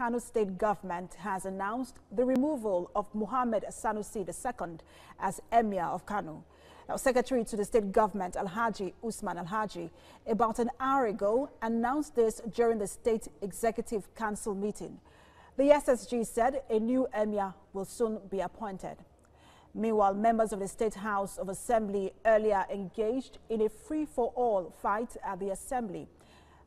Kano state government has announced the removal of Muhammad SUNUSI II as Emir of Kano. Now, Secretary to the state government, Alhaji Usman Alhaji, about an hour ago announced this during the state executive council meeting. The SSG said a new Emir will soon be appointed. Meanwhile, members of the State House of Assembly earlier engaged in a free-for-all fight at the Assembly.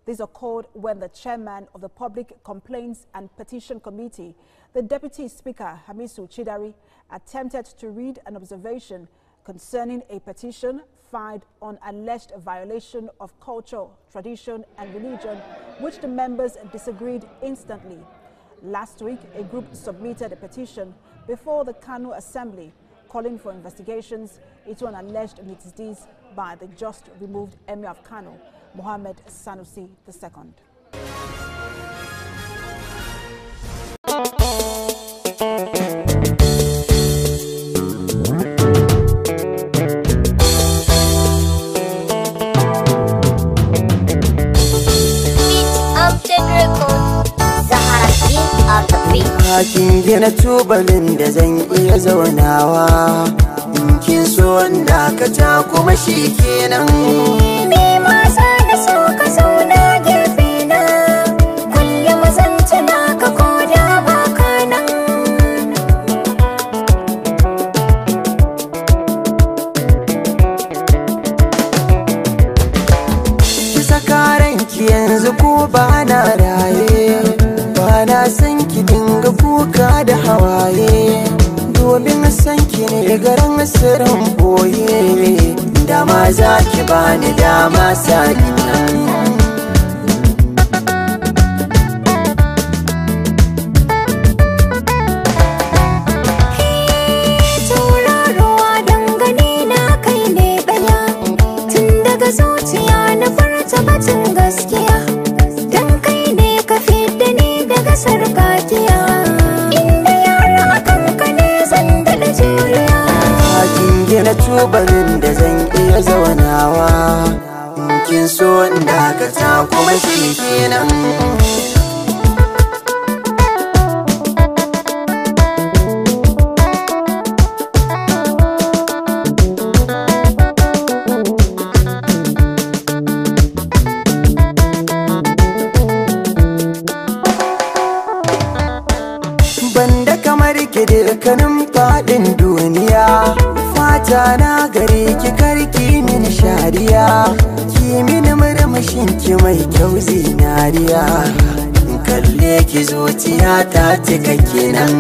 This occurred when the chairman of the Public Complaints and Petition Committee, the Deputy Speaker Hamisu, attempted to read an observation concerning a petition filed on alleged violation of culture, tradition and religion, which the members disagreed instantly. Last week, a group submitted a petition before the KANO Assembly calling for investigations into an alleged misdeeds by the just removed Emir of Kano, Muhammad SUNUSI II. Kin gina tubalin da zan iya zaunawa, in kin so wanda ka ta kuma shi kenan. Me masa da so ka zauna gefe na, kullum zan tuna ka koda baka nan. Ki saka ranki yanzu ko ba na raye, ba na san ki dinga kuka da hawaye, domin san ki ne garin sirrin boye, dama za ki bani dama sa'in nan. Tauraruwa dangane na kai ne ɗaya, tun daga zuciya na furta batun gaskiya, dan kai ne ka fidda ni daga sarkakiya, inda yara akan ka ne zan daɗa juriya. Kin gina tubalin da zan iya zaunawa, in kin so wanda ka ta kuma shi kenan. Banda kamar ki dukkanin faɗin duniya, fata na gare ki karki min shariya, ki min murmushin ki mai kyau zinariya, in kalle ki zuciya ta cika kenan.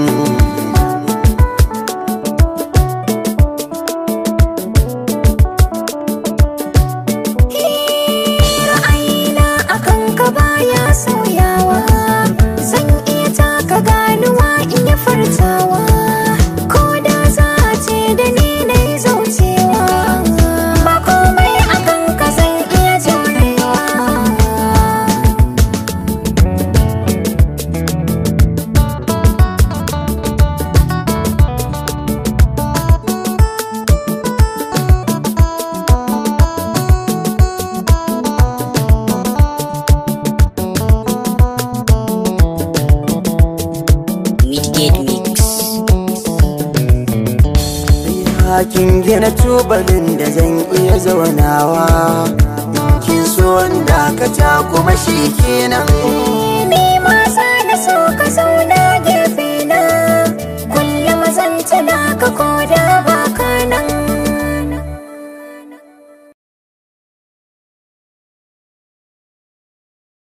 Ra'ayina akan ka baya sauyawa, zan iya taka ganuwa in yi furtawa, ko da za a ce da ni na yi zaucewa, ba komai akan ka zan iya jurewa. Kin gina tubalin da zan iya zaunawa, in kin so wanda ka ta kuma shi kenan.